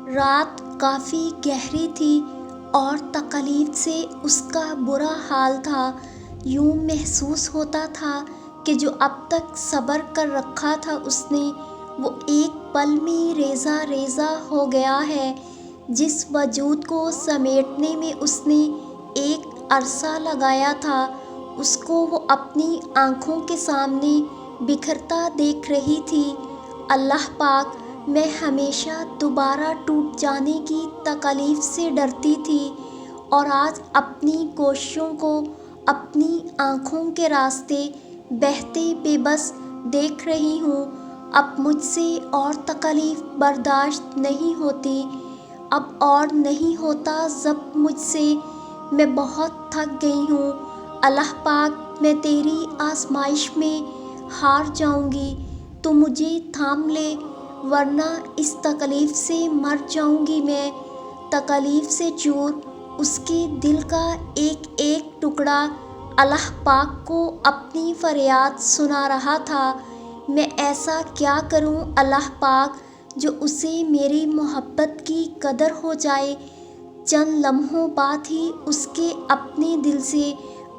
رات کافی گہری تھی اور تکلیف سے اس کا برا حال تھا۔ یوں محسوس ہوتا تھا کہ جو اب تک صبر کر رکھا تھا اس نے، وہ ایک پل میں ریزہ ریزہ ہو گیا ہے۔ جس وجود کو سمیٹنے میں اس نے ایک عرصہ لگایا تھا، اس کو وہ اپنی آنکھوں کے سامنے بکھرتا دیکھ رہی تھی۔ اللہ پاک، میں ہمیشہ دوبارہ ٹوٹ جانے کی تکلیف سے ڈرتی تھی، اور آج اپنی کوششوں کو اپنی آنکھوں کے راستے بہتے بے بس دیکھ رہی ہوں۔ اب مجھ سے اور تکلیف برداشت نہیں ہوتی، اب اور نہیں ہوتا ضبط مجھ سے، میں بہت تھک گئی ہوں۔ اللہ پاک، میں تیری آزمائش میں ہار جاؤں گی تو مجھے تھام لے، ورنہ اس تکلیف سے مر جاؤں گی میں۔ تکلیف سے چور اس کے دل کا ایک ایک ٹکڑا اللہ پاک کو اپنی فریاد سنا رہا تھا۔ میں ایسا کیا کروں اللہ پاک جو اسے میری محبت کی قدر ہو جائے؟ چند لمحوں بعد ہی اس کے اپنے دل سے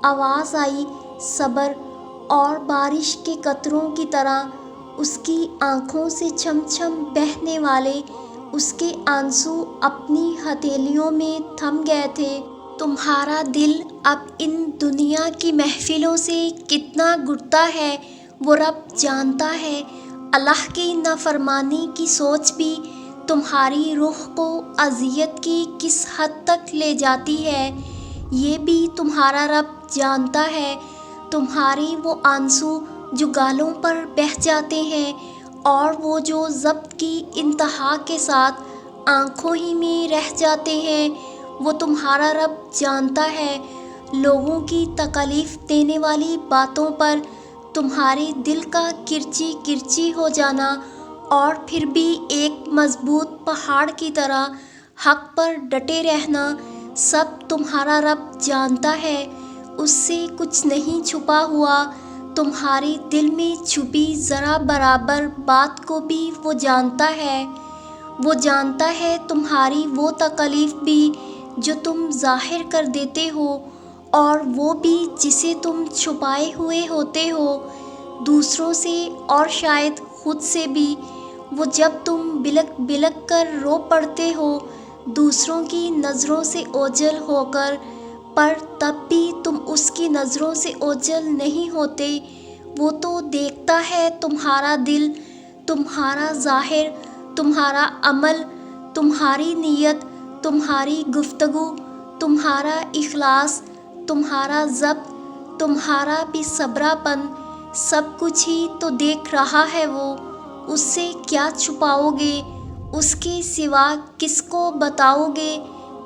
آواز آئی، صبر، اور بارش کے قطروں کی طرح اس کی آنکھوں سے چھم چھم بہنے والے اس کے آنسو اپنی ہتھیلیوں میں تھم گئے تھے۔ تمہارا دل اب ان دنیا کی محفلوں سے کتنا گھٹتا ہے وہ رب جانتا ہے۔ اللہ کی نافرمانی کی سوچ بھی تمہاری روح کو اذیت کی کس حد تک لے جاتی ہے، یہ بھی تمہارا رب جانتا ہے۔ تمہارے وہ آنسو جو گالوں پر بہہ جاتے ہیں، اور وہ جو ضبط کی انتہا کے ساتھ آنکھوں ہی میں رہ جاتے ہیں، وہ تمہارا رب جانتا ہے۔ لوگوں کی تکلیف دینے والی باتوں پر تمہارے دل کا کرچی کرچی ہو جانا، اور پھر بھی ایک مضبوط پہاڑ کی طرح حق پر ڈٹے رہنا، سب تمہارا رب جانتا ہے۔ اس سے کچھ نہیں چھپا ہوا۔ تمہارے دل میں چھپی ذرا برابر بات کو بھی وہ جانتا ہے۔ وہ جانتا ہے تمہاری وہ تکلیف بھی جو تم ظاہر کر دیتے ہو، اور وہ بھی جسے تم چھپائے ہوئے ہوتے ہو دوسروں سے اور شاید خود سے بھی۔ وہ جب تم بلک بلک کر رو پڑتے ہو دوسروں کی نظروں سے اوجھل ہو کر، پر تب بھی تم اس کی نظروں سے اوجھل نہیں ہوتے، وہ تو دیکھتا ہے تمہارا دل، تمہارا ظاہر، تمہارا عمل، تمہاری نیت، تمہاری گفتگو، تمہارا اخلاص، تمہارا ضبط، تمہارا بے صبرا پن، سب کچھ ہی تو دیکھ رہا ہے وہ۔ اس سے کیا چھپاؤ گے؟ اس کے سوا کس کو بتاؤ گے؟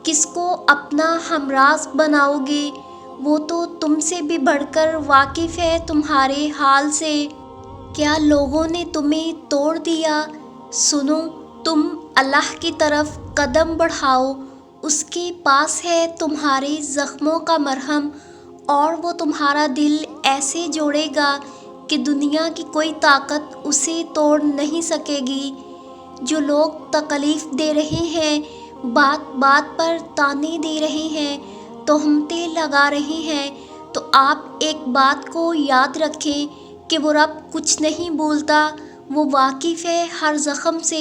کس کو اپنا ہمراز بناؤ گے؟ وہ تو تم سے بھی بڑھ کر واقف ہے تمہارے حال سے۔ کیا لوگوں نے تمہیں توڑ دیا؟ سنو، تم اللہ کی طرف قدم بڑھاؤ، اس کے پاس ہے تمہارے زخموں کا مرہم، اور وہ تمہارا دل ایسے جوڑے گا کہ دنیا کی کوئی طاقت اسے توڑ نہیں سکے گی۔ جو لوگ تکلیف دے رہے ہیں، بات بات پر طعنے دے رہے ہیں، تہمتیں لگا رہے ہیں، تو آپ ایک بات کو یاد رکھیں کہ وہ رب کچھ نہیں بھولتا، وہ واقف ہے ہر زخم سے۔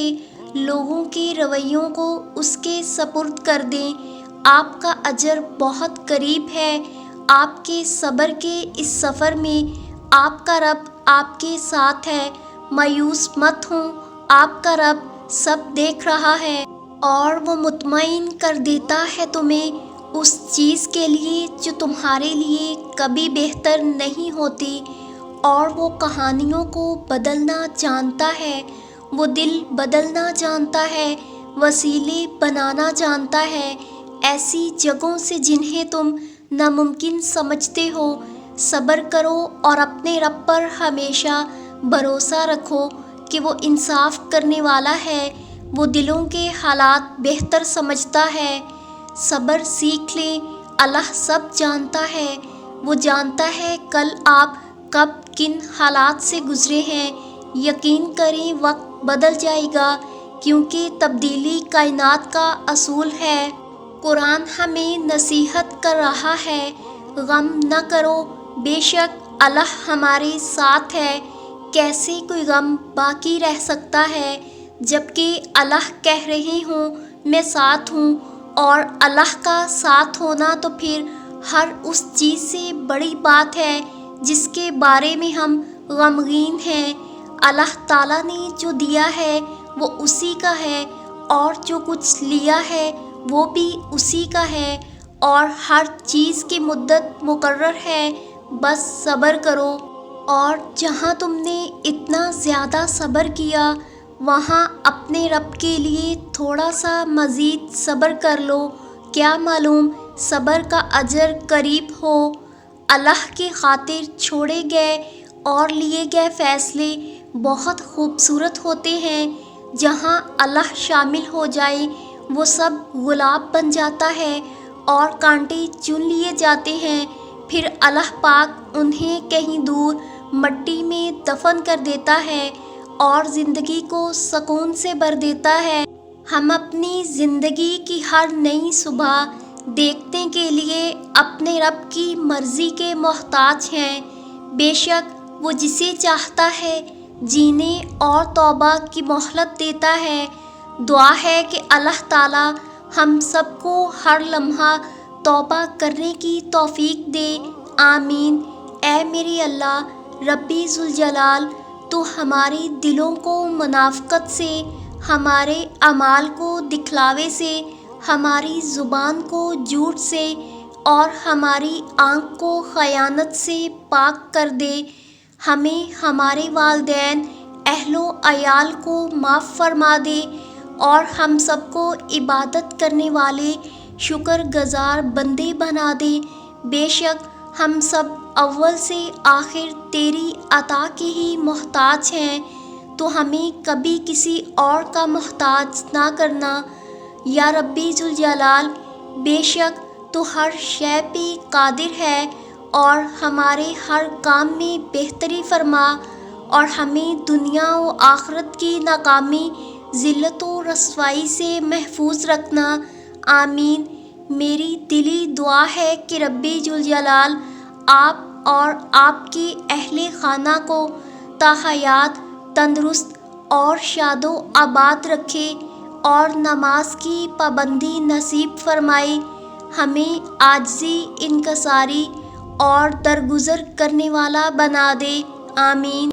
لوگوں کے رویوں کو اس کے سپرد کر دیں، آپ کا اجر بہت قریب ہے۔ آپ کے صبر کے اس سفر میں آپ کا رب آپ کے ساتھ ہے، مایوس مت ہوں، آپ کا رب سب دیکھ رہا ہے، اور وہ مطمئن کر دیتا ہے تمہیں اس چیز کے لیے جو تمہارے لیے کبھی بہتر نہیں ہوتی، اور وہ کہانیوں کو بدلنا جانتا ہے، وہ دل بدلنا جانتا ہے، وسیلے بنانا جانتا ہے، ایسی جگہوں سے جنہیں تم ناممکن سمجھتے ہو۔ صبر کرو اور اپنے رب پر ہمیشہ بھروسہ رکھو کہ وہ انصاف کرنے والا ہے، وہ دلوں کے حالات بہتر سمجھتا ہے۔ صبر سیکھ لیں، اللہ سب جانتا ہے، وہ جانتا ہے کل آپ کب کن حالات سے گزرے ہیں۔ یقین کریں وقت بدل جائے گا، کیونکہ تبدیلی کائنات کا اصول ہے۔ قرآن ہمیں نصیحت کر رہا ہے، غم نہ کرو، بے شک اللہ ہمارے ساتھ ہے۔ کیسے کوئی غم باقی رہ سکتا ہے جبکہ اللہ کہہ رہے ہوں میں ساتھ ہوں، اور اللہ کا ساتھ ہونا تو پھر ہر اس چیز سے بڑی بات ہے جس کے بارے میں ہم غمگین ہیں۔ اللہ تعالیٰ نے جو دیا ہے وہ اسی کا ہے، اور جو کچھ لیا ہے وہ بھی اسی کا ہے، اور ہر چیز کی مدت مقرر ہے، بس صبر کرو۔ اور جہاں تم نے اتنا زیادہ صبر کیا وہاں اپنے رب کے لیے تھوڑا سا مزید صبر کر لو، کیا معلوم صبر کا اجر قریب ہو۔ اللہ کی خاطر چھوڑے گئے اور لیے گئے فیصلے بہت خوبصورت ہوتے ہیں۔ جہاں اللہ شامل ہو جائے وہ سب گلاب بن جاتا ہے اور کانٹے چن لیے جاتے ہیں، پھر اللہ پاک انہیں کہیں دور مٹی میں دفن کر دیتا ہے اور زندگی کو سکون سے بھر دیتا ہے۔ ہم اپنی زندگی کی ہر نئی صبح دیکھنے کے لیے اپنے رب کی مرضی کے محتاج ہیں۔ بے شک وہ جسے چاہتا ہے جینے اور توبہ کی مہلت دیتا ہے۔ دعا ہے کہ اللہ تعالیٰ ہم سب کو ہر لمحہ توبہ کرنے کی توفیق دے، آمین۔ اے میرے اللہ ربی ذوالجلال، تو ہمارے دلوں کو منافقت سے، ہمارے اعمال کو دکھلاوے سے، ہماری زبان کو جھوٹ سے اور ہماری آنکھ کو خیانت سے پاک کر دے۔ ہمیں، ہمارے والدین، اہل و عیال کو معاف فرما دے اور ہم سب کو عبادت کرنے والے شکر گزار بندے بنا دے۔ بے شک ہم سب اول سے آخر تیری عطا کے ہی محتاج ہیں، تو ہمیں کبھی کسی اور کا محتاج نہ کرنا یا ربی ذوالجلال۔ بے شک تو ہر شے پہ قادر ہے اور ہمارے ہر کام میں بہتری فرما، اور ہمیں دنیا و آخرت کی ناکامی، ذلت و رسوائی سے محفوظ رکھنا، آمین۔ میری دلی دعا ہے کہ ربی ذوالجلال آپ اور آپ کے اہل خانہ کو تا حیات تندرست اور شاد و آباد رکھے اور نماز کی پابندی نصیب فرمائے، ہمیں عاجزی، انکساری اور درگزر کرنے والا بنا دے، آمین۔